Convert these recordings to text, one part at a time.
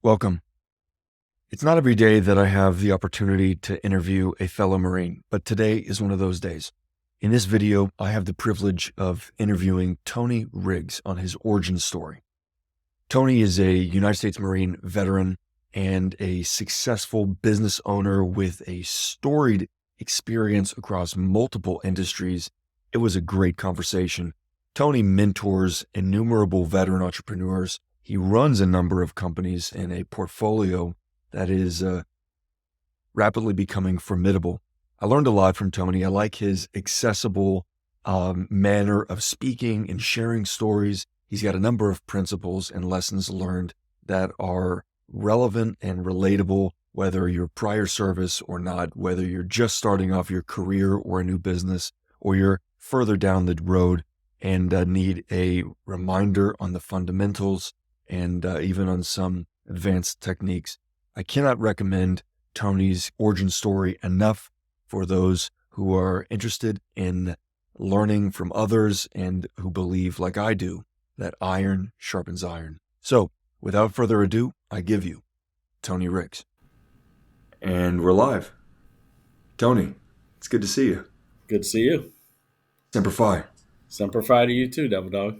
Welcome. It's not every day that I have the opportunity to interview a fellow Marine, but today is one of those days. In this video, I have the privilege of interviewing Tony Riggs on his origin story. Tony is a United States Marine veteran and a successful business owner with a storied experience across multiple industries. It was a great conversation. Tony mentors innumerable veteran entrepreneurs. He runs a number of companies and a portfolio that is rapidly becoming formidable. I learned a lot from Tony. I like his accessible manner of speaking and sharing stories. He's got a number of principles and lessons learned that are relevant and relatable, whether you're prior service or not, whether you're just starting off your career or a new business, or you're further down the road and need a reminder on the fundamentals and even on some advanced techniques. I cannot recommend Tony's origin story enough for those who are interested in learning from others and who believe, like I do, that iron sharpens iron. So, without further ado, I give you Tony Riggs. And we're live. Tony, it's good to see you. Good to see you. Semper Fi. Semper Fi to you too, Devil Dog.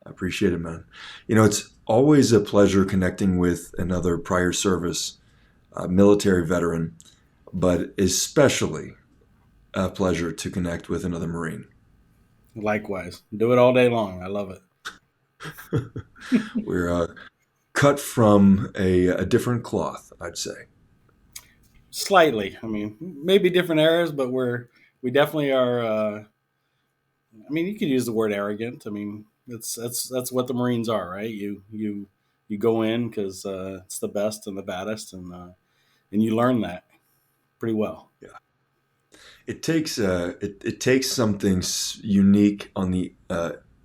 I appreciate it, man. It's always a pleasure connecting with another prior service military veteran, but especially a pleasure to connect with another Marine. Likewise. Do it all day long. I love it. We're cut from a different cloth, I'd say. Slightly. I mean, maybe different eras, but we definitely are. You could use the word arrogant. I mean, that's what the Marines are, right? You go in because it's the best and the baddest, and you learn that pretty well. Yeah. It takes it takes something unique on the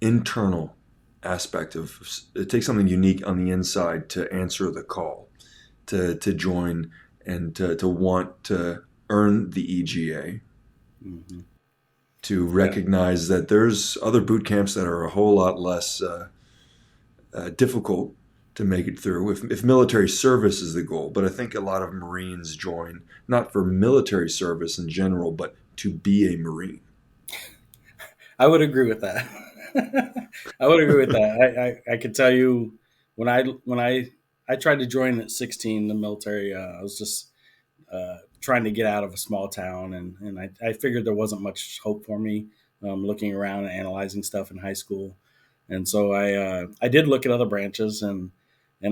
internal aspect of it takes something unique on the inside to answer the call, to join and to want to earn the EGA, Mm-hmm. to recognize that there's other boot camps that are a whole lot less difficult to make it through if military service is the goal. But I think a lot of Marines join not for military service in general, but to be a Marine. I would agree with that. I would agree with that. I could tell you when I tried to join at 16 the military. I was just trying to get out of a small town, and I figured there wasn't much hope for me. Looking around and analyzing stuff in high school, and so I did look at other branches, and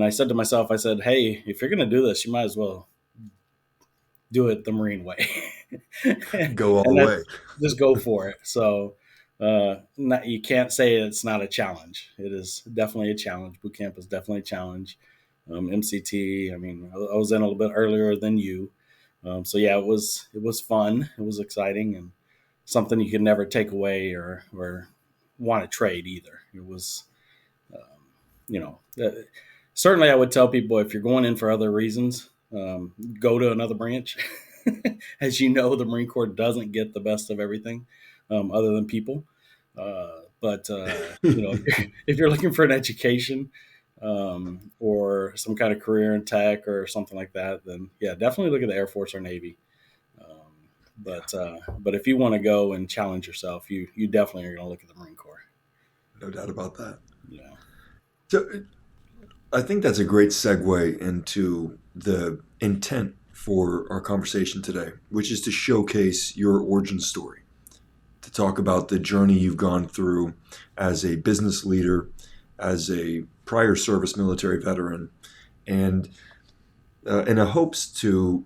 I said to myself, I said, hey, if you're going to do this, you might as well do it the Marine way. Go all And the that way. just go for it. So you can't say it's not a challenge. It is definitely a challenge. Boot camp is definitely a challenge. MCT, I was in a little bit earlier than you. So yeah, it was fun. It was exciting and something you could never take away or want to trade either. It was, you know, certainly I would tell people if you're going in for other reasons, go to another branch. As you know, the Marine Corps doesn't get the best of everything, other than people. But if you're looking for an education or some kind of career in tech or something like that, then yeah, definitely look at the Air Force or Navy. But if you want to go and challenge yourself, you definitely are going to look at the Marine Corps. No doubt about that. Yeah. So I think that's a great segue into the intent for our conversation today, which is to showcase your origin story, to talk about the journey you've gone through as a business leader, as a prior service military veteran, and in a hopes to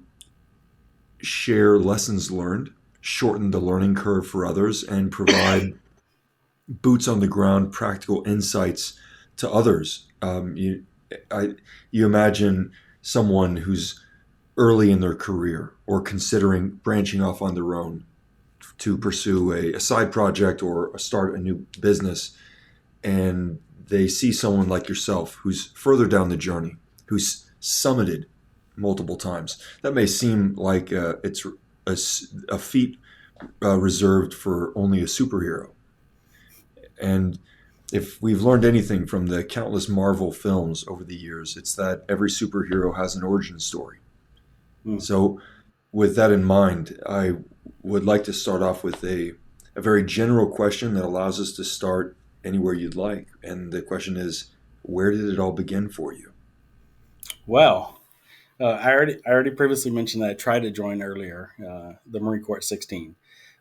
share lessons learned, shorten the learning curve for others, and provide boots on the ground practical insights to others. You imagine someone who's early in their career or considering branching off on their own to pursue a side project or start a new business, and they see someone like yourself who's further down the journey, who's summited multiple times. That may seem like it's a feat reserved for only a superhero. And If we've learned anything from the countless Marvel films over the years, it's that every superhero has an origin story. Mm. So, with that in mind, I would like to start off with a very general question that allows us to start anywhere you'd like. And the question is, where did it all begin for you? Well, I already previously mentioned that I tried to join earlier the Marine Corps at 16.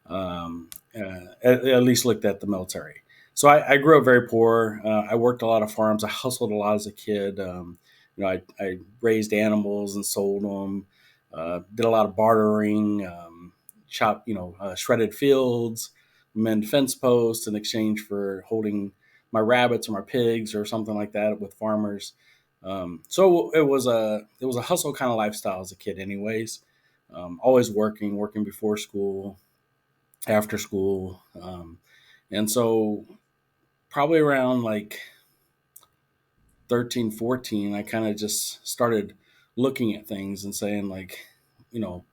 At least looked at the military. So I grew up very poor. I worked a lot of farms. I hustled a lot as a kid. I raised animals and sold them. Did a lot of bartering. Chopped, shredded fields, mend fence posts in exchange for holding my rabbits or my pigs or something like that with farmers. So it was a hustle kind of lifestyle as a kid, anyways. Always working before school, after school, and so probably around like 13, 14, I kind of just started looking at things and saying like, you know,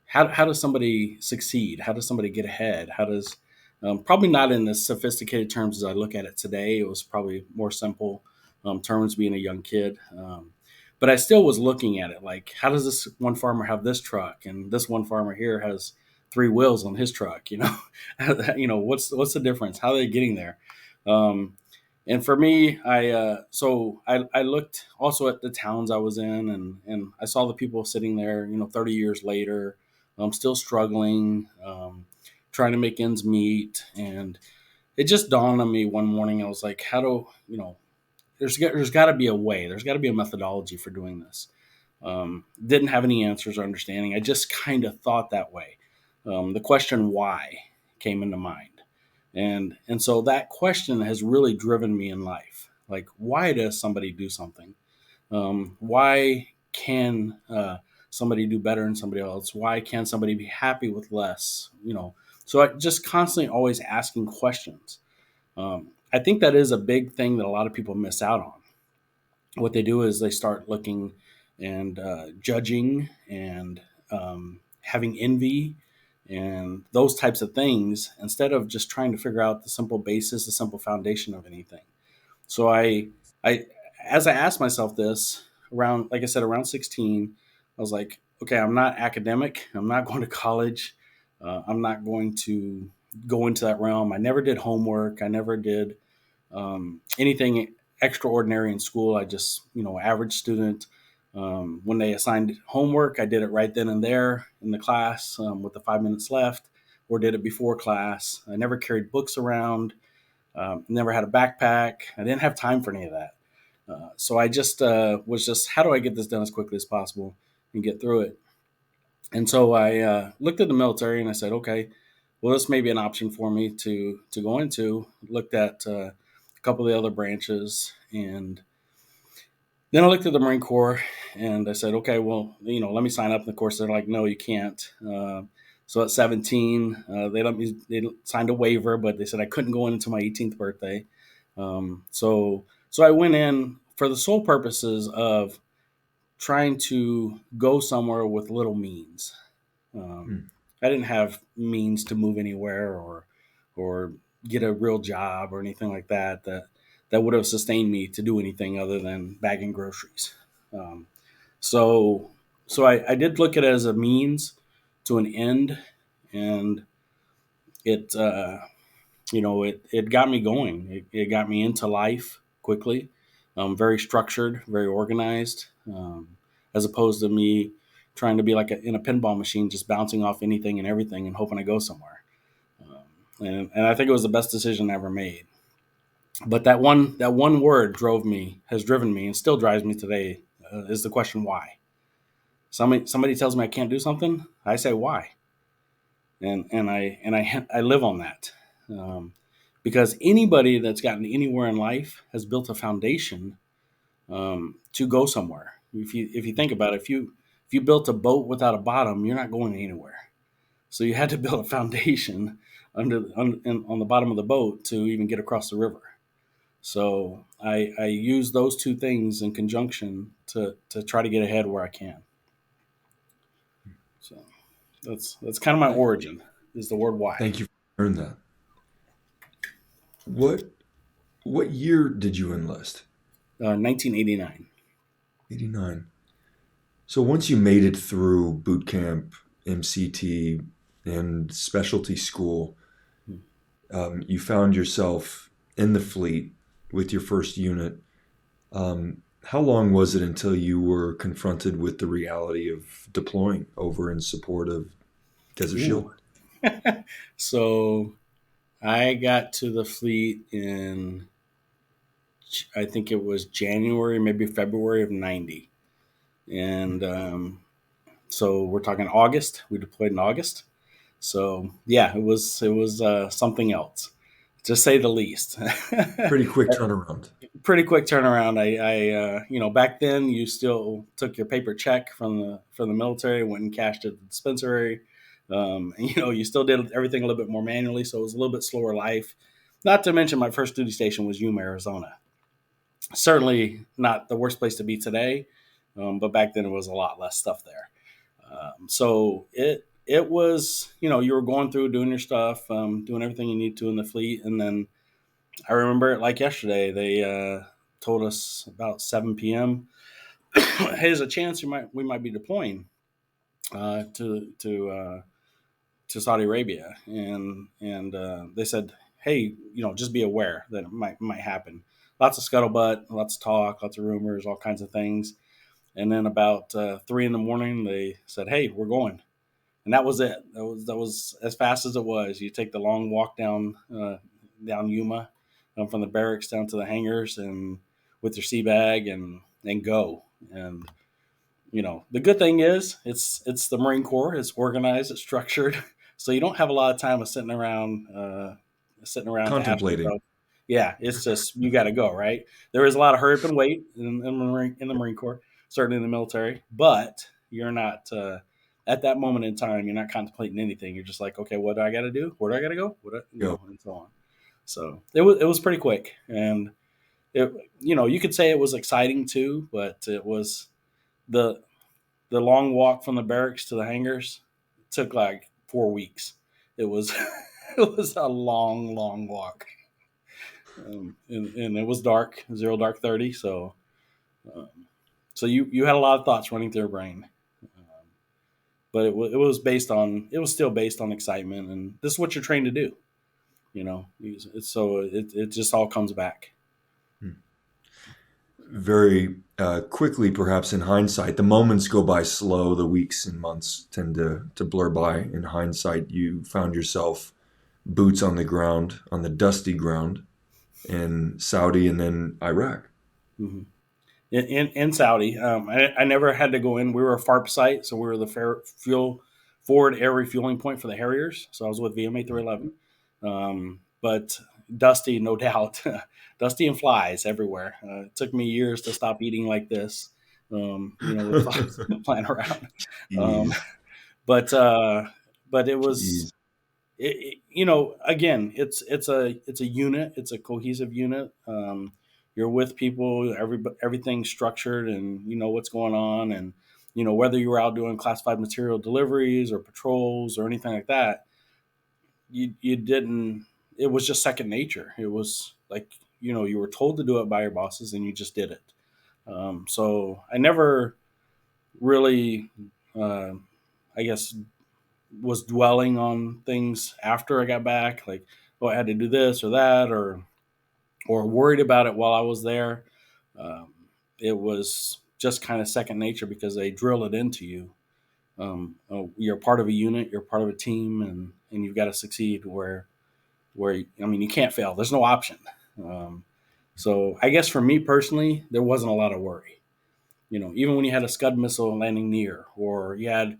how does somebody succeed? How does somebody get ahead? How does probably not in as sophisticated terms as I look at it today. It was probably more simple terms being a young kid. But I still was looking at it like, how does this one farmer have this truck, and this one farmer here has three wheels on his truck? What's the difference? How are they getting there? Um, and for me, I looked also at the towns I was in, and I saw the people sitting there, 30 years later, still struggling, trying to make ends meet. And it just dawned on me one morning. I was like, how do, there's got to be a way, there's got to be a methodology for doing this. Didn't have any answers or understanding. I just kind of thought that way. The question why came into mind. And so that question has really driven me in life. Like, why does somebody do something? Why can somebody do better than somebody else? Why can somebody be happy with less? So I just constantly always asking questions. I think that is a big thing that a lot of people miss out on. What they do is they start looking and judging and having envy and those types of things instead of just trying to figure out the simple basis, the simple foundation of anything. So I, as I asked myself this around, like I said, around 16, I was like, okay, I'm not academic. I'm not going to college. I'm not going to go into that realm. I never did homework. I never did anything extraordinary in school. I just, average student. When they assigned homework, I did it right then and there in the class with the 5 minutes left, or did it before class. I never carried books around. Never had a backpack. I didn't have time for any of that. So I just was just, how do I get this done as quickly as possible and get through it? And so I looked at the military and I said, okay, well, this may be an option for me to go into. Looked at a couple of the other branches, and then I looked at the Marine Corps and I said, okay, well, let me sign up. And of course, they're like, no, you can't. So at 17, they signed a waiver, but they said I couldn't go in until my 18th birthday. So I went in for the sole purposes of trying to go somewhere with little means. Um, Hmm. I didn't have means to move anywhere or get a real job or anything like that would have sustained me to do anything other than bagging groceries. Um, so I did look at it as a means to an end, and it it got me going. It got me into life quickly, very structured, very organized, as opposed to me trying to be like in a pinball machine, just bouncing off anything and everything and hoping I go somewhere. And I think it was the best decision I ever made. But that one word has driven me, and still drives me today. Is the question why? Somebody tells me I can't do something, I say why, and I live on that. Um, because anybody that's gotten anywhere in life has built a foundation to go somewhere. If you think about it, if you built a boat without a bottom, you're not going anywhere. So you had to build a foundation on the bottom of the boat to even get across the river. So I use those two things in conjunction to try to get ahead where I can. So that's kind of my Th- origin, is the word why. Thank you for sharing that. What What year did you enlist? 1989. 89. So once you made it through boot camp, MCT, and specialty school, you found yourself in the fleet with your first unit. How long was it until you were confronted with the reality of deploying over in support of Desert Shield? Ooh. So I got to the fleet in, I think it was January, maybe February of 90. And so we're talking August. We deployed in August. So yeah, it was something else, to say the least. Pretty quick turnaround. Pretty quick turnaround. Back then you still took your paper check from the military, went and cashed at the dispensary. You still did everything a little bit more manually, so it was a little bit slower life. Not to mention, my first duty station was Yuma, Arizona. Certainly not the worst place to be today, but back then it was a lot less stuff there. So it was, you were going through doing your stuff, doing everything you need to in the fleet, and then I remember it like yesterday. They told us about 7 p.m. Hey, there's a chance we might be deploying uh, to to uh, to Saudi Arabia, and they said, hey, just be aware that it might happen. Lots of scuttlebutt, lots of talk, lots of rumors, all kinds of things. And then about 3 in the morning, they said, hey, we're going. And that was it. That was as fast as it was. You take the long walk down Yuma, from the barracks down to the hangars, and with your sea bag and go. And the good thing is it's the Marine Corps. It's organized. It's structured. So you don't have a lot of time of sitting around to ask Contemplating. yourself. Yeah, it's just you got to go, right. There is a lot of hurry up and wait in the Marine Corps, certainly in the military, but you're not at that moment in time. You're not contemplating anything. You're just like, okay, what do I got to do? Where do I got to go? Go. And so on. So it was pretty quick, and you could say it was exciting too, but it was the the long walk from the barracks to the hangars took like 4 weeks. It was it was a long, long walk, and it was dark, zero dark 30. Um, so you had a lot of thoughts running through your brain, but it was still based on excitement, and this is what you're trained to do. So it just all comes back. Very quickly, perhaps in hindsight, the moments go by slow. The weeks and months tend to blur by. In hindsight, you found yourself boots on the ground, on the dusty ground in Saudi and then Iraq. hmm in Saudi. I never had to go in. We were a FARP site, so we were the fuel forward air refueling point for the Harriers. So I was with VMA 311. But dusty, no doubt, dusty and flies everywhere. It took me years to stop eating like this. With flies flying around. Um, Jeez, but uh, but it was jeez. again, it's a unit. It's a cohesive unit. You're with people. Everything's structured, and you know what's going on. And whether you were out doing classified material deliveries or patrols or anything like that, you didn't. It was just second nature. It was like you were told to do it by your bosses, and you just did it. So I never really, uh, I guess, was dwelling on things after I got back, like, oh, I had to do this or that, or worried about it while I was there. Um, it was just kind of second nature because they drill it into you. You're part of a unit, you're part of a team, and you've got to succeed. Where I mean, you can't fail. There's no option. Um, so I guess for me personally, there wasn't a lot of worry. Even when you had a Scud missile landing near, or you had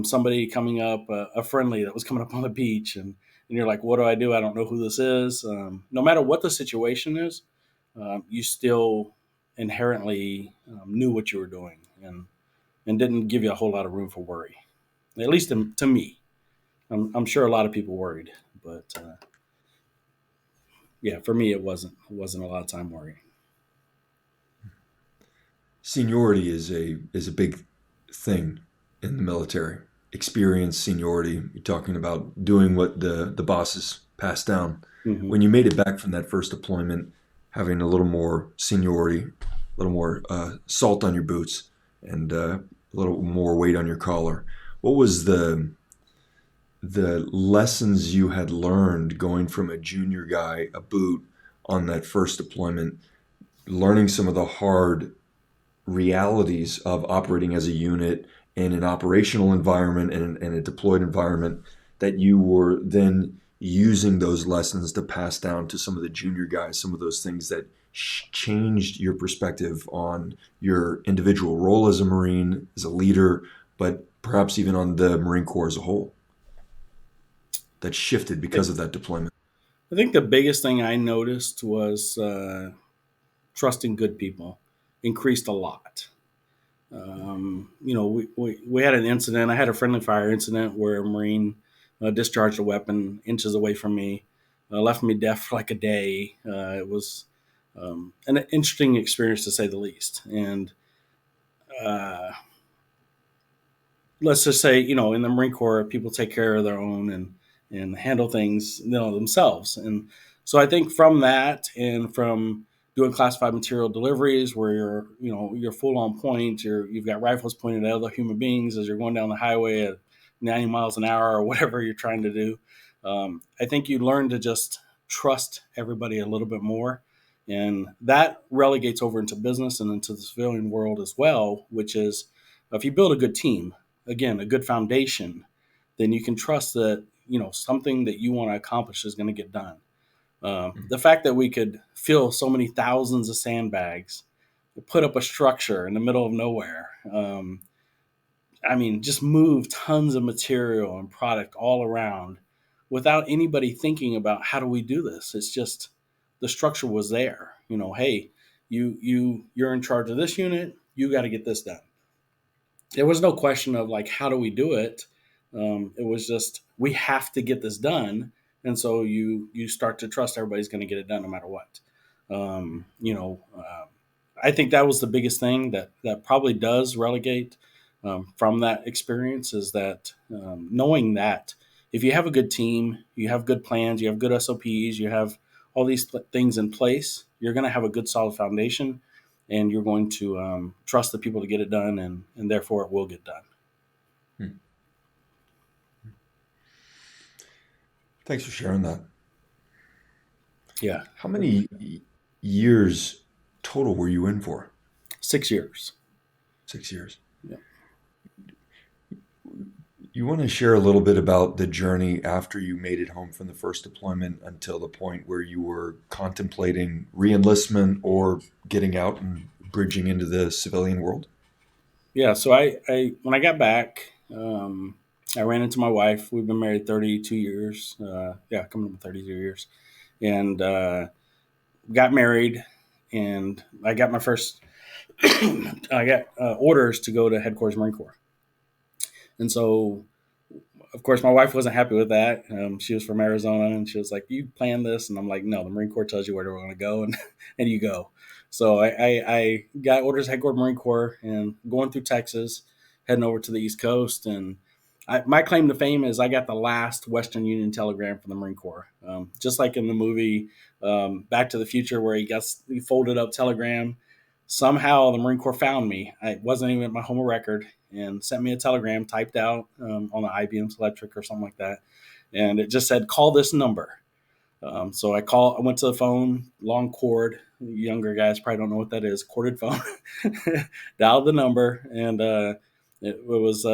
somebody coming up, a friendly that was coming up on the beach, and you're like, what do I do? I don't know who this is. No matter what the situation is, you still inherently knew what you were doing, and didn't give you a whole lot of room for worry. At least to me. I'm sure a lot of people worried, but yeah, for me, it wasn't a lot of time worrying. Seniority is a big thing in the military. Experience, seniority. You're talking about doing what the bosses pass down. hmm When you made it back from that first deployment, having a little more seniority, a little more salt on your boots, and a little more weight on your collar. What was the lessons you had learned going from a junior guy, a boot, on that first deployment, learning some of the hard realities of operating as a unit in an operational environment and a deployed environment, that you were then using those lessons to pass down to some of the junior guys, some of those things that changed your perspective on your individual role as a Marine, as a leader, but perhaps even on the Marine Corps as a whole, that shifted because of that deployment? I think the biggest thing I noticed was trusting good people increased a lot. We had an incident. I had a friendly fire incident where a Marine discharged a weapon inches away from me, left me deaf for like a day. It was an interesting experience to say the least. And uh, let's just say, in the Marine Corps, people take care of their own and handle things, themselves. And so I think from that and from doing classified material deliveries where you're full on point, you've got rifles pointed at other human beings as you're going down the highway at 90 miles an hour or whatever you're trying to do. I think you learn to just trust everybody a little bit more. And that relegates over into business and into the civilian world as well, which is if you build a good team, again, a good foundation, then you can trust that, something that you want to accomplish is going to get done. The fact that we could fill so many thousands of sandbags, put up a structure in the middle of nowhere, just move tons of material and product all around without anybody thinking about how do we do this. It's just the structure was there. Hey, you're in charge of this unit. You got to get this done. There was no question of like how do we do it. It was just we have to get this done, and so you start to trust everybody's going to get it done no matter what. Um, you know, uh, I think that was the biggest thing that probably does relegate from that experience is that knowing that if you have a good team, you have good plans, you have good SOPs, you have all these things in place, you're going to have a good solid foundation, and you're going to trust the people to get it done, and therefore it will get done. Hmm. Thanks for sharing that. Yeah, How many years total were you in for? 6 years. 6 years. Yeah. You want to share a little bit about the journey after you made it home from the first deployment until the point where you were contemplating reenlistment or getting out and bridging into the civilian world? Yeah. So I when I got back, I ran into my wife. We've been married 32 years. Yeah, coming up with 32 years, and got married. And I got my first. I got orders to go to headquarters Marine Corps, and so of course, my wife wasn't happy with that. She was from Arizona, and she was like, "You planned this?" And I'm like, "No, the Marine Corps tells you where we're going to go, and and you go." So I got orders headquarters Marine Corps, and going through Texas, heading over to the East Coast, and my claim to fame is I got the last Western Union telegram from the Marine Corps, just like in the movie Back to the Future, where he folded up telegram. Somehow the Marine Corps found me. I wasn't even at my home of record and sent me a telegram typed out on an IBM Electric or something like that, and it just said, "Call this number." So I went to the phone, long cord. Younger guys probably don't know what that is. Corded phone. Dialed the number, and it was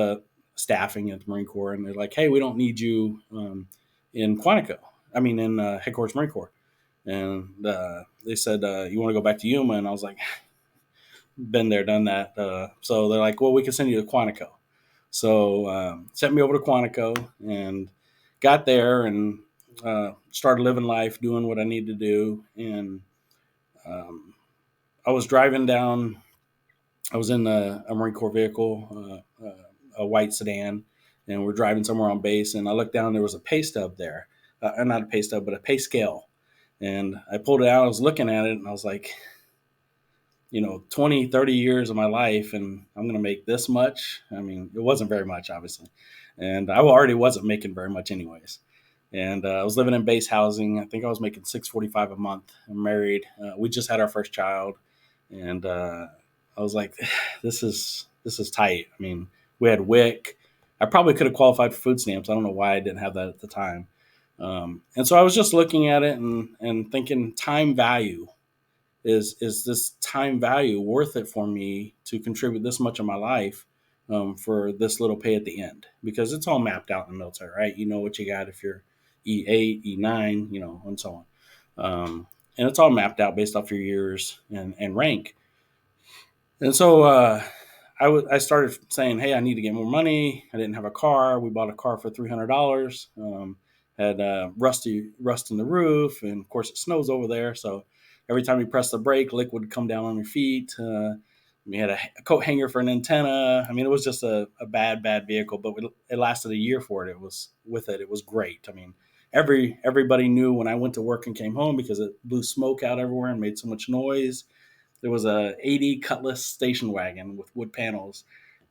staffing at the Marine Corps, and they're like, "Hey, we don't need you in Quantico. I mean, in headquarters Marine Corps." And they said, "You want to go back to Yuma?" And I was like, "Been there, done that." So they're like, "Well, we can send you to Quantico." So sent me over to Quantico and got there and started living life, doing what I need to do. And um, I was driving down. I was in a Marine Corps vehicle, a white sedan, and we're driving somewhere on base. And I looked down. There was a pay stub there, not a pay stub, but a pay scale. And I pulled it out. I was looking at it, and I was like, 20, 30 years of my life, and I'm going to make this much. I mean, it wasn't very much, obviously. And I already wasn't making very much anyways. and I was living in base housing. I think I was making 645 a month. I'm married. We just had our first child, and I was like, this is tight. I mean, we had WIC. I probably could have qualified for food stamps. I don't know why I didn't have that at the time. And so I was just looking at it and thinking time value is this time value worth it for me to contribute this much of my life for this little pay at the end? Because it's all mapped out in the military, right? You know what you got if you're E8, E9, and so on. And it's all mapped out based off your years and rank. And so I started saying, hey, I need to get more money. I didn't have a car. We bought a car for $300. Had rust in the roof, and of course it snows over there. So every time you press the brake, liquid would come down on your feet. We had a coat hanger for an antenna. I mean, it was just a bad vehicle, but it lasted a year for it. It was with it. It was great. I mean, everybody knew when I went to work and came home because it blew smoke out everywhere and made so much noise. There was a 80 Cutlass station wagon with wood panels,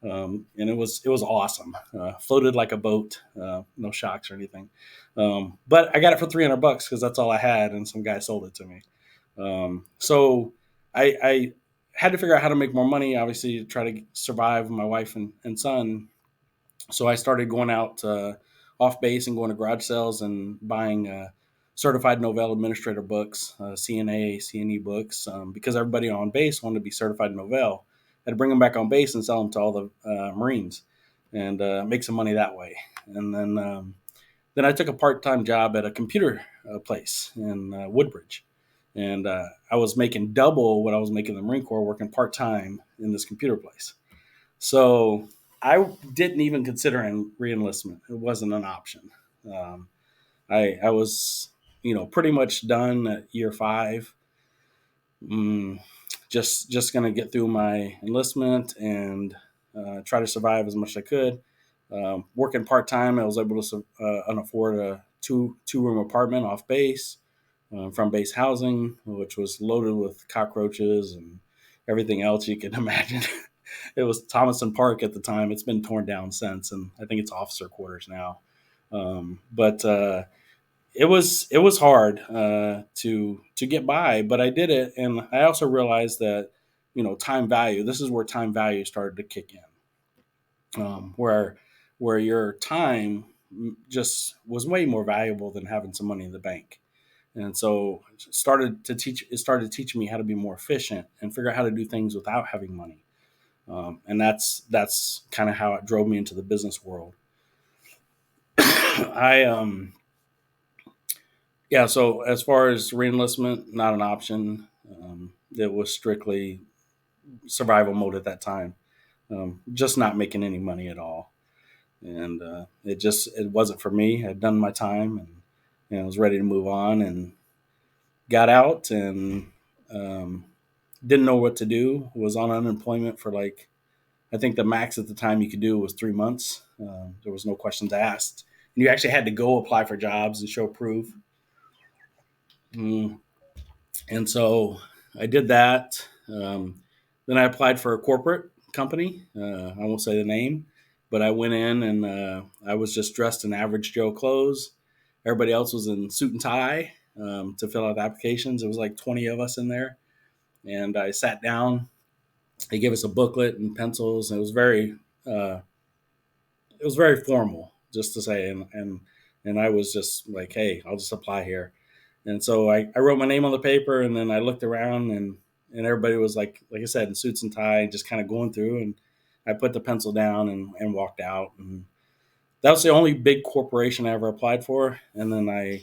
and it was awesome. Floated like a boat, no shocks or anything. But I got it for $300 because that's all I had, and some guy sold it to me. So I had to figure out how to make more money, obviously, to try to survive with my wife and son. So I started going out off base and going to garage sales and buying certified Novell administrator books, CNA, CNE books, because everybody on base wanted to be certified Novell. I had to bring them back on base and sell them to all the Marines and make some money that way. And then I took a part-time job at a computer place in Woodbridge. And I was making double what I was making in the Marine Corps working part-time in this computer place. So I didn't even consider reenlistment. It wasn't an option. Um, I was, pretty much done at year 5. Mm, just gonna get through my enlistment and try to survive as much as I could. Working part time, I was able to afford a two room apartment off base from base housing, which was loaded with cockroaches and everything else you can imagine. It was Thomason Park at the time. It's been torn down since, and I think it's officer quarters now. But it was hard to get by, but I did it, and I also realized that time value. This is where time value started to kick in, where your time just was way more valuable than having some money in the bank. And so it started teaching me how to be more efficient and figure out how to do things without having money. And that's kind of how it drove me into the business world. I Yeah. So as far as reenlistment, not an option. It was strictly survival mode at that time. Just not making any money at all, and it wasn't for me. I'd done my time and I was ready to move on and got out and um, didn't know what to do. Was on unemployment for like I think the max at the time you could do was 3 months. There was no questions asked, and you actually had to go apply for jobs and show proof. Mm, And so I did that. Then I applied for a corporate company. I won't say the name, but I went in and I was just dressed in average Joe clothes. Everybody else was in suit and tie to fill out the applications. It was like 20 of us in there. And I sat down. They gave us a booklet and pencils. And uh, it was very formal, just to say. And I was just like, hey, I'll just apply here. And so I wrote my name on the paper, and then I looked around, and everybody was like I said, in suits and tie, just kind of going through. And I put the pencil down and walked out. And that was the only big corporation I ever applied for. And then I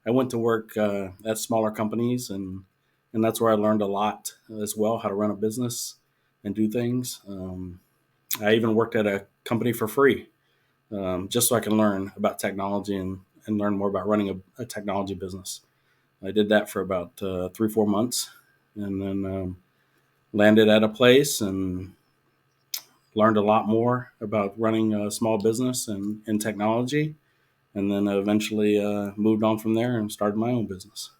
went to work at smaller companies, and that's where I learned a lot as well, how to run a business and do things. I even worked at a company for free, just so I can learn about technology and learn more about running a technology business. I did that for about 3 4 months, and then landed at a place and learned a lot more about running a small business and in technology, and then eventually moved on from there and started my own business.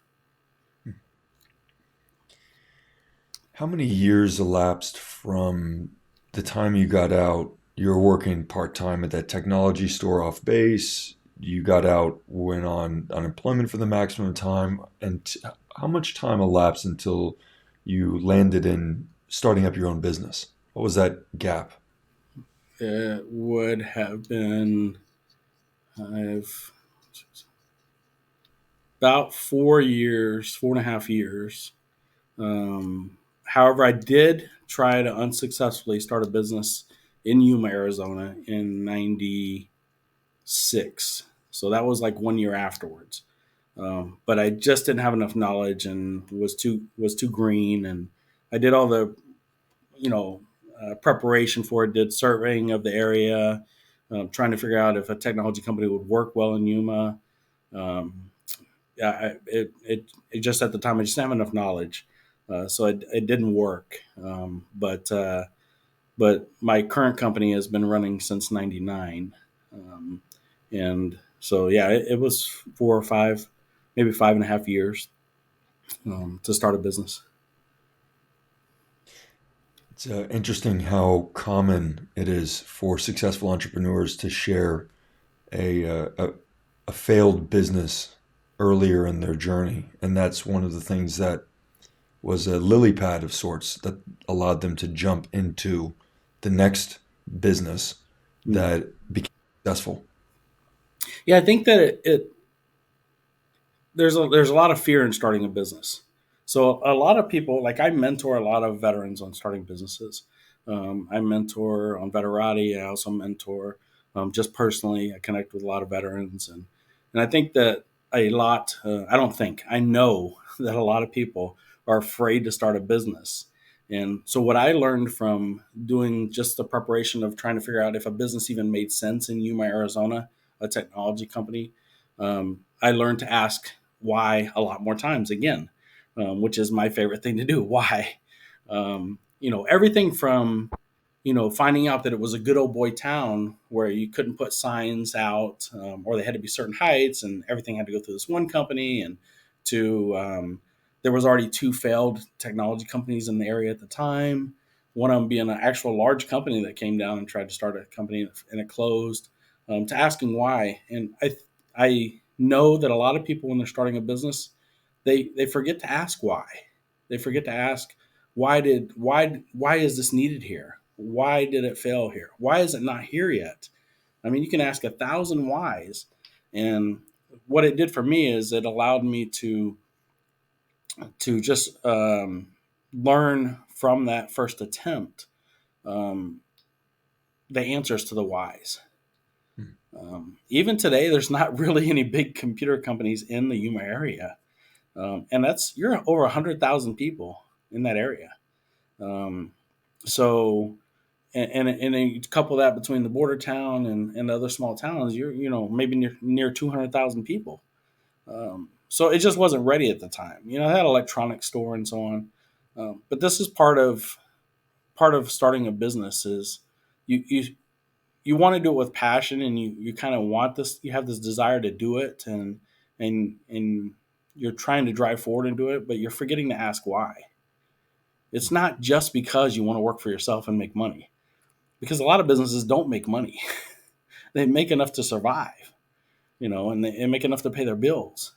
How many years elapsed from the time you got out? You were working part time at that technology store off base. you got out, went on unemployment for the maximum time, and how much time elapsed until you landed in starting up your own business? What was that gap? It would have been I've about 4 years, 4.5 years. However, I did try to unsuccessfully start a business in Yuma, Arizona in '96. So that was like 1 year afterwards. But I just didn't have enough knowledge and was too green. And I did all the you know preparation for it. Did surveying of the area, trying to figure out if a technology company would work well in Yuma. Um, yeah, it just at the time I just didn't have enough knowledge, so it didn't work. But my current company has been running since '99, and so yeah, it was 4 or 5, maybe 5.5 years to start a business. It's interesting how common it is for successful entrepreneurs to share a failed business earlier in their journey, and that's one of the things that was a lily pad of sorts that allowed them to jump into the next business Mm. that became successful. Yeah, I think that there's a lot of fear in starting a business. So a lot of people, like I mentor a lot of veterans on starting businesses. I mentor on Veterati. I also mentor just personally. I connect with a lot of veterans, and I think that a lot. I don't think I know that a lot of people are afraid to start a business. And so what I learned from doing just the preparation of trying to figure out if a business even made sense in Yuma, Arizona, a technology company, I learned to ask why a lot more times again, which is my favorite thing to do. Why? Everything from finding out that it was a good old boy town where you couldn't put signs out, or they had to be certain heights, and everything had to go through this one company, and to there was already two failed technology companies in the area at the time. One of them being an actual large company that came down and tried to start a company and it closed. To asking why, and I know that a lot of people when they're starting a business, they forget to ask why. They forget to ask why is this needed here? Why did it fail here? Why is it not here yet? I mean, you can ask 1,000 whys, and what it did for me is it allowed me to just learn from that first attempt um, the answers to the whys. Even today, there's not really any big computer companies in the Yuma area, and that's you're over 100,000 people in that area. Um, so, and then you couple that between the border town and other small towns, you're maybe near 200,000 people. So it just wasn't ready at the time. It had an electronics store and so on. But this is part of starting a business is you you you want to do it with passion, and you kind of want this. You have this desire to do it, and you're trying to drive forward and do it, but you're forgetting to ask why. It's not just because you want to work for yourself and make money, because a lot of businesses don't make money. They make enough to survive, and they make enough to pay their bills.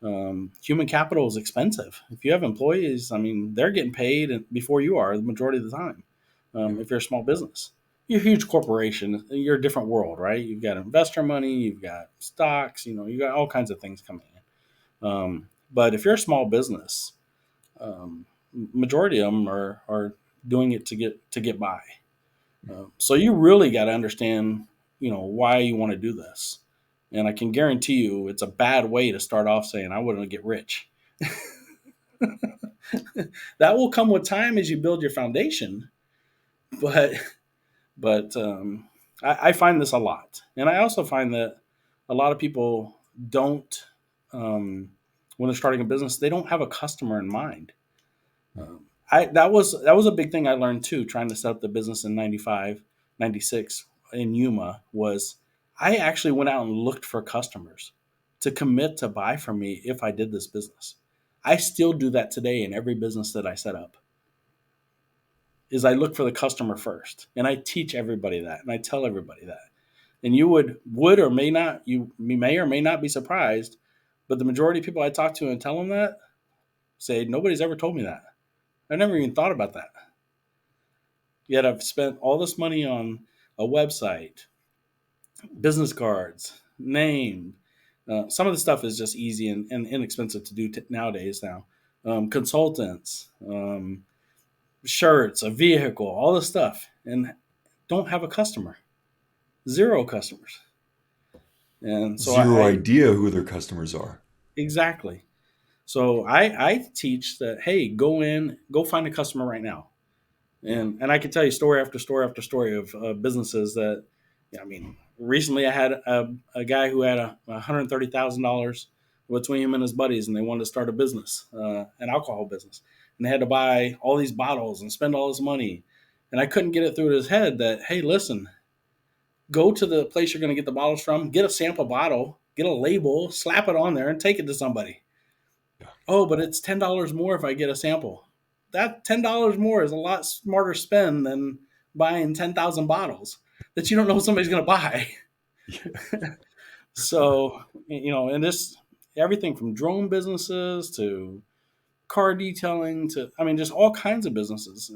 Human capital is expensive. If you have employees, I mean, they're getting paid before you are the majority of the time. Yeah. If you're a small business, you're a huge corporation, you're a different world, right? You've got investor money, you've got stocks, you got all kinds of things coming in. But if you're a small business, majority of them are doing it to get by. So you really got to understand, why you want to do this. And I can guarantee you, it's a bad way to start off saying, "I want to get rich." That will come with time as you build your foundation. But I find this a lot, and I also find that a lot of people don't, when they're starting a business, they don't have a customer in mind. That was a big thing I learned too, trying to set up the business in '95, '96 in Yuma. Was I actually went out and looked for customers to commit to buy from me if I did this business. I still do that today in every business that I set up. Is I look for the customer first, and I teach everybody that, and I tell everybody that. And you would or may not, you may or may not be surprised, but the majority of people I talk to and tell them that say nobody's ever told me that. I never even thought about that. Yet I've spent all this money on a website, business cards, name. Some of the stuff is just easy and inexpensive to do nowadays. Now, consultants, shirts, a vehicle, all this stuff, and don't have a customer, zero customers. And so Zero idea who their customers are. exactly. So I teach that, hey, go find a customer right now. Yeah. And I can tell you story after story after story of businesses that, yeah, I mean, recently I had a guy who had $130,000 between him and his buddies, and they wanted to start a business, an alcohol business, and they had to buy all these bottles and spend all this money, and I couldn't get it through his head that, hey, listen, go to the place you're going to get the bottles from, get a sample bottle, get a label, slap it on there, and take it to somebody. Yeah. Oh, but it's $10 more if I get a sample. That $10 more is a lot smarter spend than buying 10,000 bottles that you don't know somebody's going to buy. Yeah. So, and this everything from drone businesses to car detailing to, I mean, just all kinds of businesses.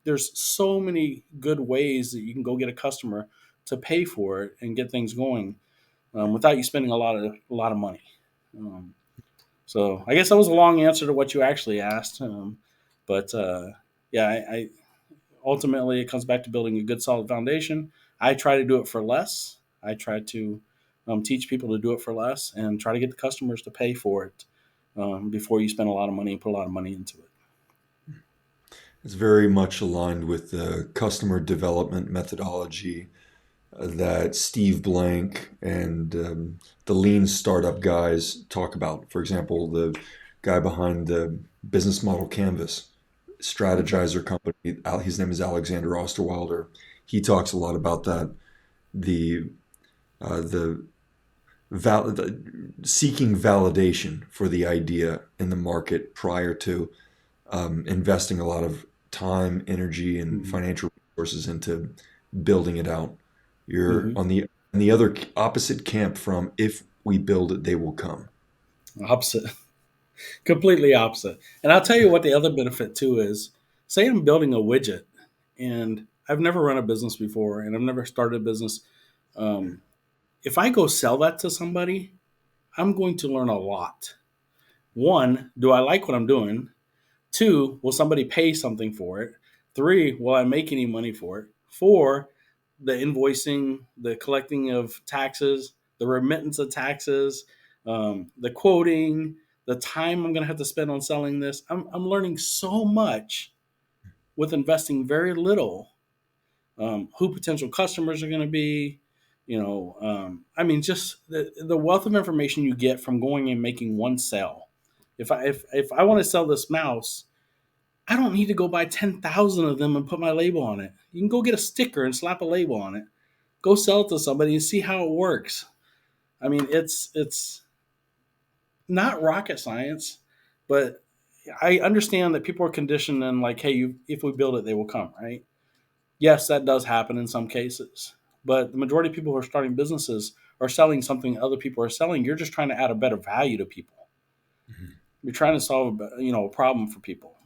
There's so many good ways that you can go get a customer to pay for it and get things going without you spending a lot of money. Um, so I guess that was a long answer to what you actually asked. But yeah, I ultimately it comes back to building a good solid foundation. I try to do it for less. I try to teach people to do it for less and try to get the customers to pay for it before you spend a lot of money and put a lot of money into it. It's very much aligned with the customer development methodology that Steve Blank and the lean startup guys talk about. For example, the guy behind the business model Canvas, Okay. strategizer company, his name is Alexander Osterwalder. He talks a lot about that. The the seeking validation for the idea in the market prior to investing a lot of time, energy, and Mm-hmm. financial resources into building it out. You're Mm-hmm. on the other opposite camp from if we build it, they will come. Opposite, completely opposite. And I'll tell you what the other benefit too is. Say I'm building a widget, and I've never run a business before, and I've never started a business. Um, if I go sell that to somebody, I'm going to learn a lot. One, do I like what I'm doing? Two, will somebody pay something for it? Three, will I make any money for it? Four, the invoicing, the collecting of taxes, the remittance of taxes, the quoting, the time I'm going to have to spend on selling this. I'm learning so much with investing very little. Who potential customers are going to be, I mean, just the wealth of information you get from going and making one sale. If I want to sell this mouse, I don't need to go buy 10,000 of them and put my label on it. You can go get a sticker and slap a label on it. Go sell it to somebody and see how it works. I mean, it's not rocket science, but I understand that people are conditioned and like, hey, if we build it, they will come, right? Yes, that does happen in some cases, but the majority of people who are starting businesses are selling something other people are selling. You're just trying to add a better value to people. Mhm. You're trying to solve a problem for people.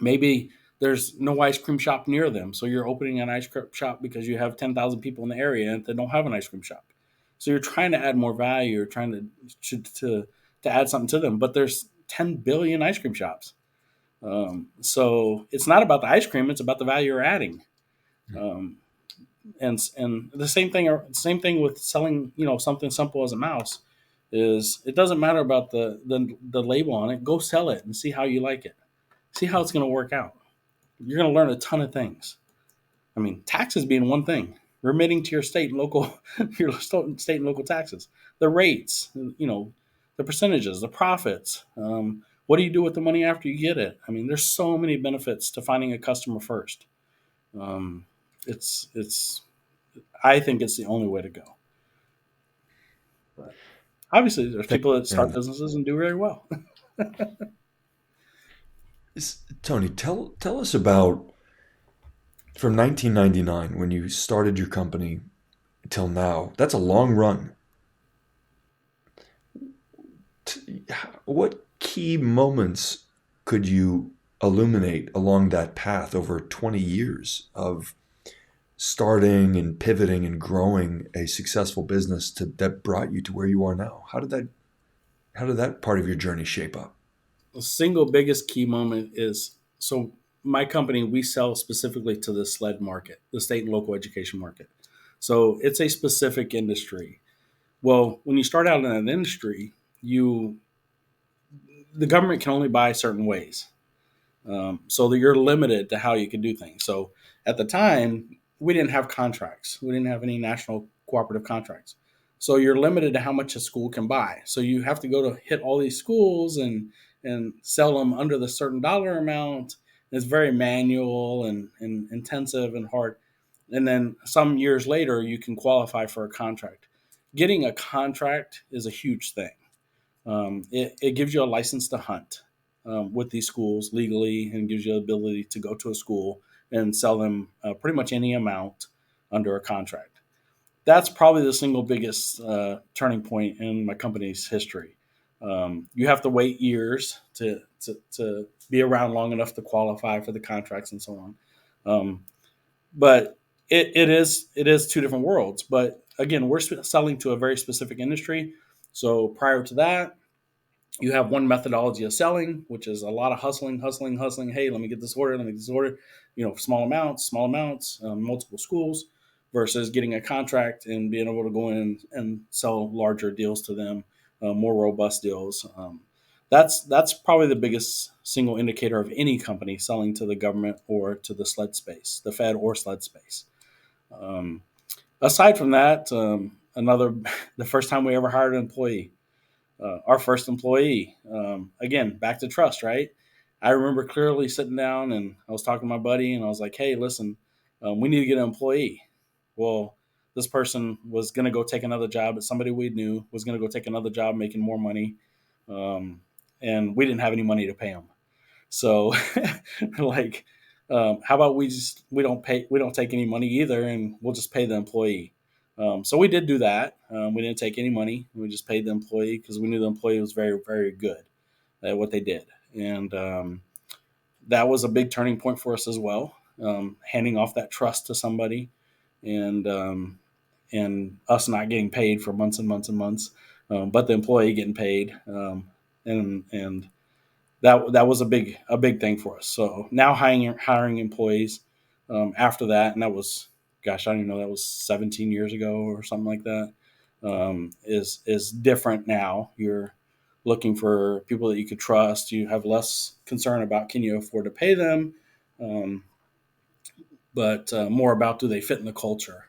Maybe there's no ice cream shop near them, so you're opening an ice cream shop because you have 10,000 people in the area that don't have an ice cream shop. So you're trying to add more value. You're trying to add something to them, but there's 10 billion ice cream shops. So it's not about the ice cream; it's about the value you're adding. Um, and the same thing with selling something simple as a mouse is it doesn't matter about the label on it. Go sell it and see how you like it. See how it's going to work out. You're going to learn a ton of things. I mean, taxes being one thing, remitting to your state and local, your state and local taxes, the rates, the percentages, the profits. What do you do with the money after you get it? I mean, there's so many benefits to finding a customer first. Um, it's I think it's the only way to go. But obviously, there's Thank people that you. start businesses and do very well. Tony, tell us about from 1999 when you started your company till now. That's a long run. What key moments could you illuminate along that path over 20 years of starting and pivoting and growing a successful business that brought you to where you are now? How did that part of your journey shape up? The single biggest key moment is, so my company, we sell specifically to the SLED market, the state and local education market. So it's a specific industry. Well, when you start out in an industry, you the government can only buy certain ways, so that you're limited to how you can do things. So at the time, we didn't have contracts. We didn't have any national cooperative contracts. So you're limited to how much a school can buy. So you have to go to hit all these schools and sell them under the certain dollar amount. It's very manual and intensive and hard. And then some years later, you can qualify for a contract. Getting a contract is a huge thing. It gives you a license to hunt with these schools legally, and gives you the ability to go to a school and sell them pretty much any amount under a contract. That's probably the single biggest turning point in my company's history. You have to wait years to be around long enough to qualify for the contracts and so on. But it is two different worlds. But again, we're selling to a very specific industry. So prior to that, you have one methodology of selling, which is a lot of hustling, hustling, hustling. Hey, let me get this order. Let me get this order. Small amounts, multiple schools, versus getting a contract and being able to go in and sell larger deals to them, more robust deals. That's probably the biggest single indicator of any company selling to the government or to the SLED space, the Fed or SLED space. Um, Aside from that, the first time we ever hired an employee, our first employee. Again, back to trust, right? I remember clearly sitting down and I was talking to my buddy and I was like, hey, listen, we need to get an employee. Well, this person was going to go take another job, but somebody we knew was going to go take another job making more money. Um, and we didn't have any money to pay him. So, like, how about we don't take any money either, and we'll just pay the employee. So we did do that. We didn't take any money. We just paid the employee because we knew the employee was very, very good at what they did, and that was a big turning point for us as well. Handing off that trust to somebody, and and us not getting paid for months and months and months, but the employee getting paid, and that was a big thing for us. So now hiring employees after that, and that was, gosh, I don't even know, that was 17 years ago or something like that. Is different now. You're looking for people that you could trust. You have less concern about can you afford to pay them, um, but more about do they fit in the culture.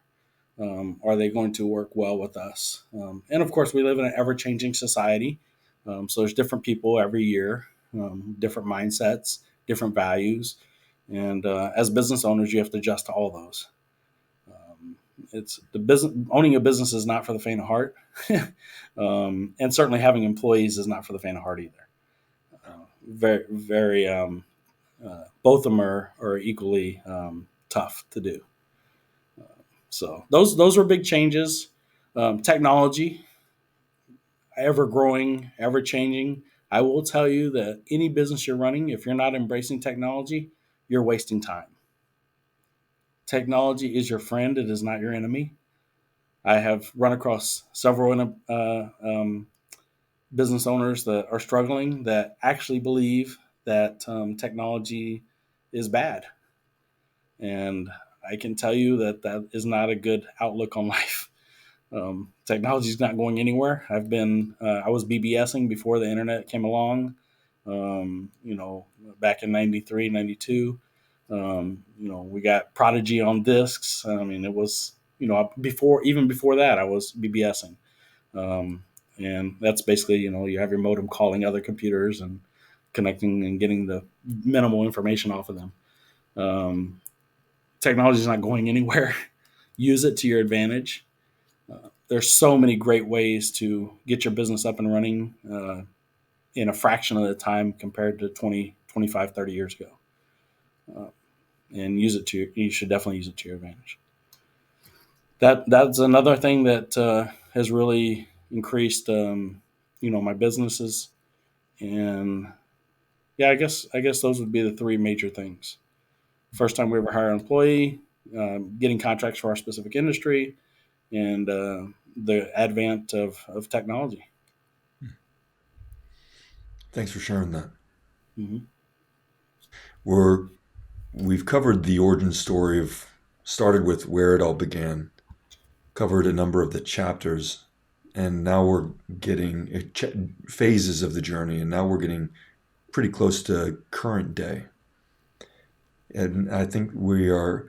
Are they going to work well with us? And of course, we live in an ever changing society. So there's different people every year, different mindsets, different values. And as business owners, you have to adjust to all those. It's the business owning a business is not for the faint of heart, and certainly having employees is not for the faint of heart either. Very, very, both of them are equally tough to do. So those were big changes. Technology, ever growing, ever changing. I will tell you that any business you're running, if you're not embracing technology, you're wasting time. Technology is your friend; it is not your enemy. I have run across several business owners that are struggling that actually believe that technology is bad, and I can tell you that that is not a good outlook on life. Technology is not going anywhere. I was BBSing before the internet came along, back in 93, 92. We got Prodigy on discs. I mean, it was, even before that, I was BBSing. Um, and that's basically, you have your modem calling other computers and connecting and getting the minimal information off of them. Um, Technology is not going anywhere. Use it to your advantage. There's so many great ways to get your business up and running in a fraction of the time compared to 20, 25, 30 years ago. And you should definitely use it to your advantage. That's another thing that has really increased, my businesses. And yeah, I guess those would be the three major things. First time we ever hire an employee, getting contracts for our specific industry, and the advent of technology. Thanks for sharing that. Hmm. We're we've covered the origin story of started with where it all began, covered a number of the chapters, and now we're getting phases of the journey, and now we're getting pretty close to current day. And I think we are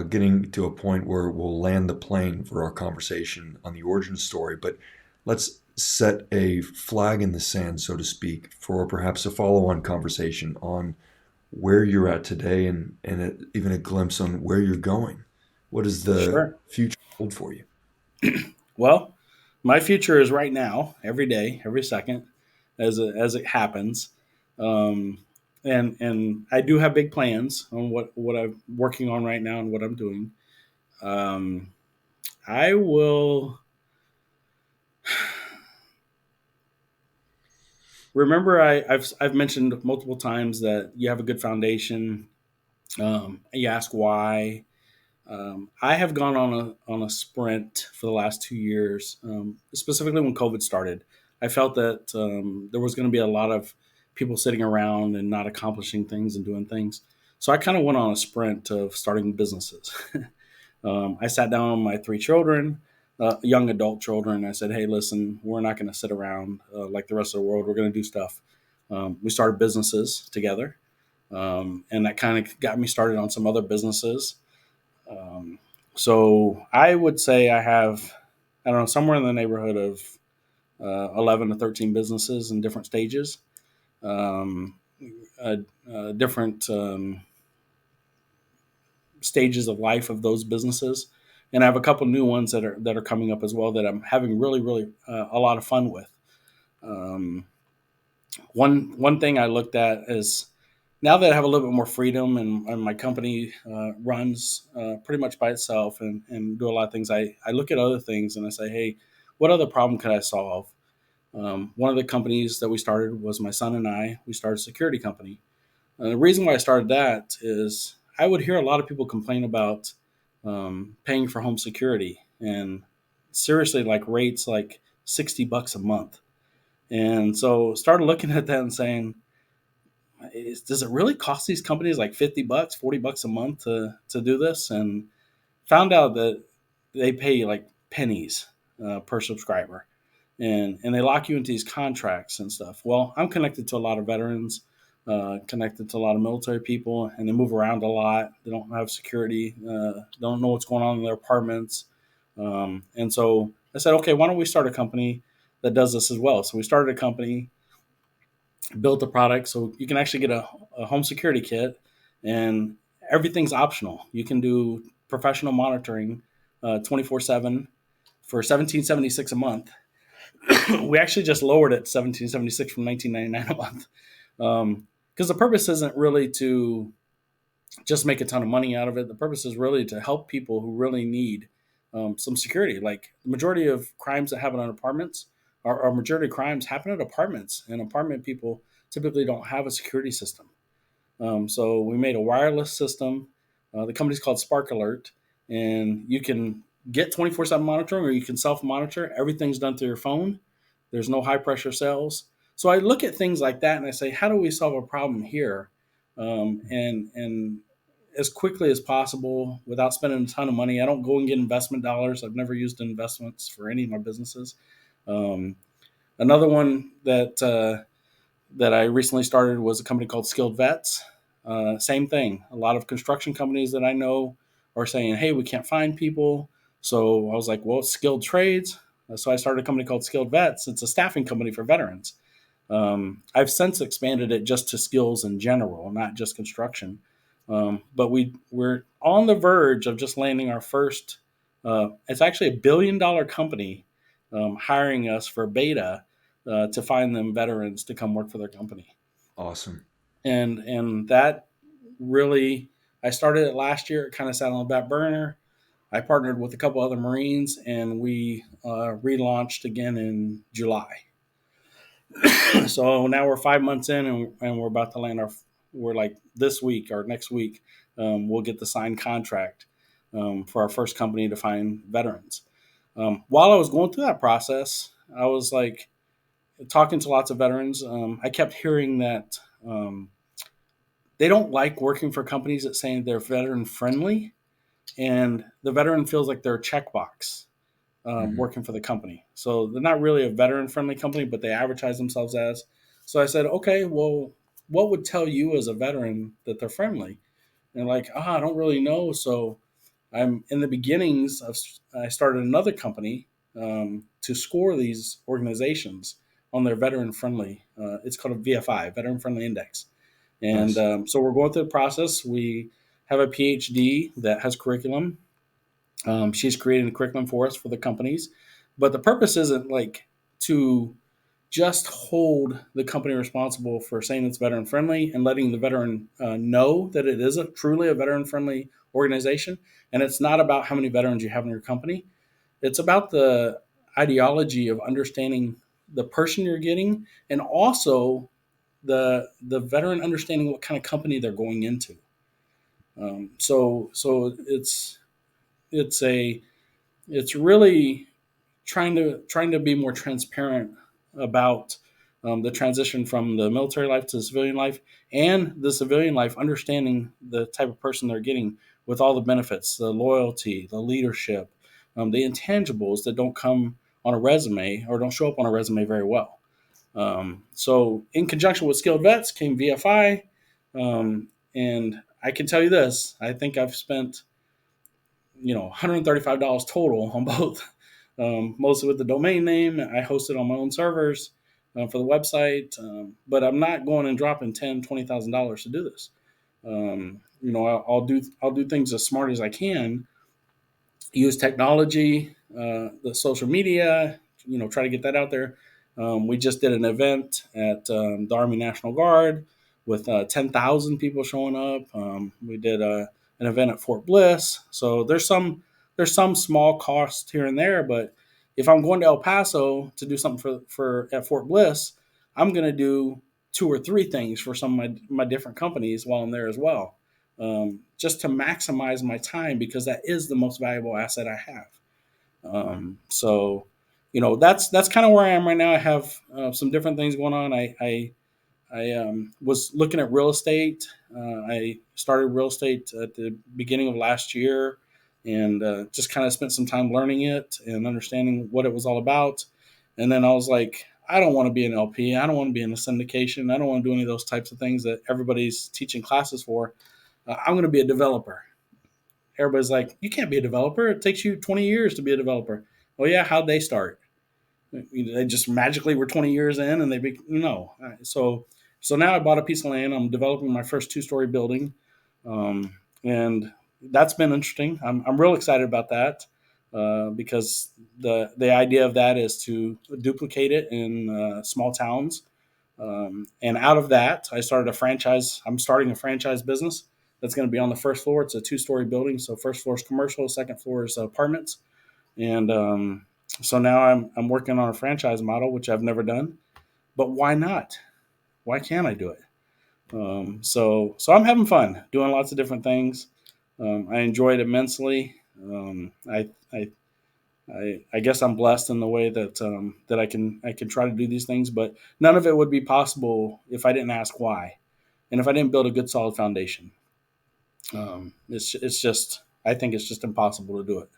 getting to a point where we'll land the plane for our conversation on the origin story. But let's set a flag in the sand, so to speak, for perhaps a follow on conversation on where you're at today and even a glimpse on where you're going. What does the Sure. future hold for you? Well, my future is right now, every day, every second, as it happens. Um, and I do have big plans on what I'm working on right now and what I'm doing. Um, I will remember. I've mentioned multiple times that you have a good foundation. You ask why. I have gone on a sprint for the last 2 years, specifically when COVID started. I felt that there was going to be a lot of people sitting around and not accomplishing things and doing things. So I kind of went on a sprint of starting businesses. I sat down with my three children, young adult children. I said, "Hey, listen, we're not going to sit around like the rest of the world. We're going to do stuff." We started businesses together, and that kind of got me started on some other businesses. Um, so I would say I have, I don't know, somewhere in the neighborhood of 11 to 13 businesses in different stages, um, different stages of life of those businesses. And I have a couple new ones that are coming up as well that I'm having really, really a lot of fun with. Um, one thing I looked at is now that I have a little bit more freedom and my company runs pretty much by itself and do a lot of things, I look at other things and I say, hey, what other problem could I solve? One of the companies that we started was my son and I. We started a security company. And the reason why I started that is I would hear a lot of people complain about paying for home security and seriously like rates like $60 a month. And so started looking at that and saying, does it really cost these companies like $50, $40 a month to do this? And found out that they pay like pennies per subscriber, and they lock you into these contracts and stuff. Well, I'm connected to a lot of veterans, connected to a lot of military people, and they move around a lot. They don't have security, don't know what's going on in their apartments, and so I said, okay, why don't we start a company that does this as well? So we started a company, built a product, so you can actually get a home security kit, and everything's optional. You can do professional monitoring 24/7 for 1776 a month. We actually just lowered it 1776 from 1999 a month, because the purpose isn't really to just make a ton of money out of it. The purpose is really to help people who really need some security. Like the majority of crimes that happen on apartments, or majority of crimes happen at apartments, and apartment people typically don't have a security system. So we made a wireless system. The company's called Spark Alert, and you can get 24/7 monitoring, or you can self monitor. Everything's done through your phone. There's no high pressure cells. So I look at things like that and I say, how do we solve a problem here? And as quickly as possible without spending a ton of money. I don't go and get investment dollars. I've never used investments for any of my businesses. Um, Another one that I recently started was a company called Skilled Vets. Same thing. A lot of construction companies that I know are saying, "Hey, we can't find people." So I was like, "Well, it's skilled trades." So I started a company called Skilled Vets. It's a staffing company for veterans. I've since expanded it just to skills in general, not just construction. But we're on the verge of just landing our first. It's actually a $1 billion company hiring us for beta to find them veterans to come work for their company. Awesome. And that really, I started it last year. It kind of sat on the back burner. I partnered with a couple other Marines, and we relaunched again in July. So now we're 5 months in, and we're about to land our. We're like this week or next week, we'll get the signed contract for our first company to find veterans. While I was going through that process, I was like talking to lots of veterans. I kept hearing that they don't like working for companies that say they're veteran friendly, and the veteran feels like they're a checkbox Hmm. working for the company. So they're not really a veteran friendly company, but they advertise themselves as. So I said, okay, well, what would tell you as a veteran that they're friendly? And like, I don't really know. So I'm in the beginnings of, I started another company to score these organizations on their veteran friendly. It's called a VFI, Veteran Friendly Index. And Nice. so we're going through the process. We have a PhD that has curriculum. She's creating a curriculum for us for the companies, but the purpose isn't like to just hold the company responsible for saying it's veteran friendly and letting the veteran know that it is truly a veteran friendly organization. And it's not about how many veterans you have in your company. It's about the ideology of understanding the person you're getting, and also the veteran understanding what kind of company they're going into. So it's a it's really trying to be more transparent about the transition from the military life to the civilian life, and the civilian life understanding the type of person they're getting with all the benefits, the loyalty, the leadership, the intangibles that don't come on a resume or don't show up on a resume very well. So in conjunction with skilled vets came VFI, and I can tell you this: I think I've spent $135 total on both. Mostly with the domain name. I host it on my own servers for the website, but I'm not going and dropping $10,000, $20,000 to do this. I'll do things as smart as I can, use technology, the social media, try to get that out there. We just did an event at the Army National Guard with 10,000 people showing up. We did an event at Fort Bliss. So there's some small costs here and there, but if I'm going to El Paso to do something for at Fort Bliss, I'm going to do two or three things for some of my different companies while I'm there as well, just to maximize my time, because that is the most valuable asset I have. So that's kind of where I am right now. I have some different things going on. I was looking at real estate. I started real estate at the beginning of last year, and just kind of spent some time learning it and understanding what it was all about. And then I was like, I don't want to be an LP. I don't want to be in a syndication. I don't want to do any of those types of things that everybody's teaching classes for. I'm going to be a developer. Everybody's like, you can't be a developer. It takes you 20 years to be a developer. Well, yeah, how'd they start? They just magically were 20 years in, and So now I bought a piece of land. I'm developing my first two-story building, and that's been interesting. I'm real excited about that, because the idea of that is to duplicate it in small towns. And out of that, I started a franchise. I'm starting a franchise business that's going to be on the first floor. It's a two-story building, so first floor is commercial, second floor is apartments. And so now I'm working on a franchise model, which I've never done. But why not? Why can't I do it? So I'm having fun doing lots of different things. I enjoy it immensely. I guess I'm blessed in the way that I can try to do these things, but none of it would be possible if I didn't ask why, and if I didn't build a good solid foundation. It's just, I think it's just impossible to do it.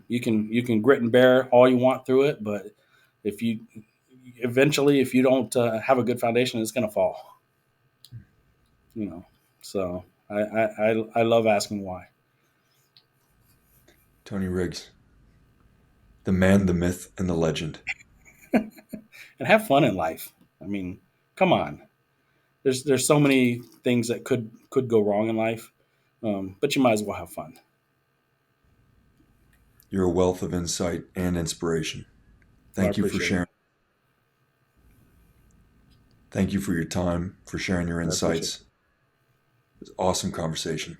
You can grit and bear all you want through it, but if you eventually, if you don't have a good foundation, it's going to fall. You know, so I love asking why. Tony Riggs, the man, the myth, and the legend. And have fun in life. I mean, come on. There's so many things that could go wrong in life, but you might as well have fun. You're a wealth of insight and inspiration. Well, I Thank you for appreciate it. sharing. Thank you for your time, for sharing your I appreciate it. insights. It was an awesome conversation.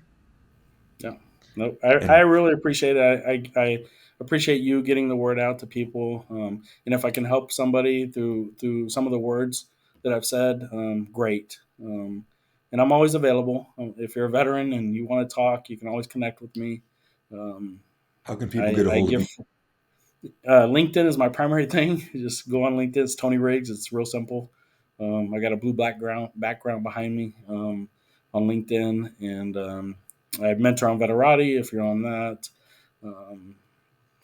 Yeah. Nope. I And really appreciate it. I appreciate you getting the word out to people. And if I can help somebody through some of the words that I've said, great. And I'm always available. If you're a veteran and you want to talk, you can always connect with me. Um, how can people get a I hold of give you? LinkedIn is my primary thing. You just go on LinkedIn. It's Tony Riggs. It's real simple. I got a blue background behind me on LinkedIn, and I mentor on Veterati. If you're on that, um,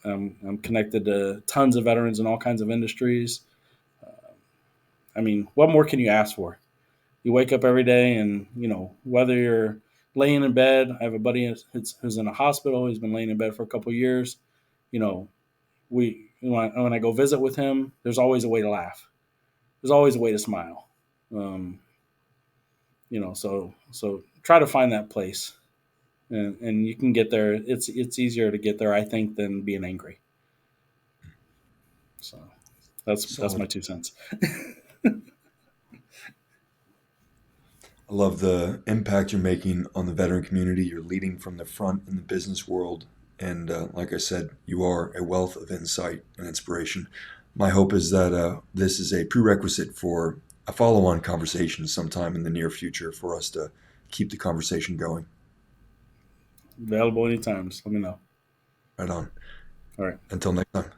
I'm connected to tons of veterans in all kinds of industries. I mean, what more can you ask for? You wake up every day, and whether you're laying in bed. I have a buddy who's in a hospital. He's been laying in bed for a couple of years. You know, when I go visit with him, there's always a way to laugh. There's always a way to smile. Um, so try to find that place, and you can get there. It's easier to get there, I think, than being angry. So that's my Solid. 2 cents. I love the impact you're making on the veteran community. You're leading from the front in the business world. And like I said, you are a wealth of insight and inspiration. My hope is that this is a prerequisite for a follow on conversation sometime in the near future for us to keep the conversation going. Available anytime. Just let me know. Right on. All right. Until next time.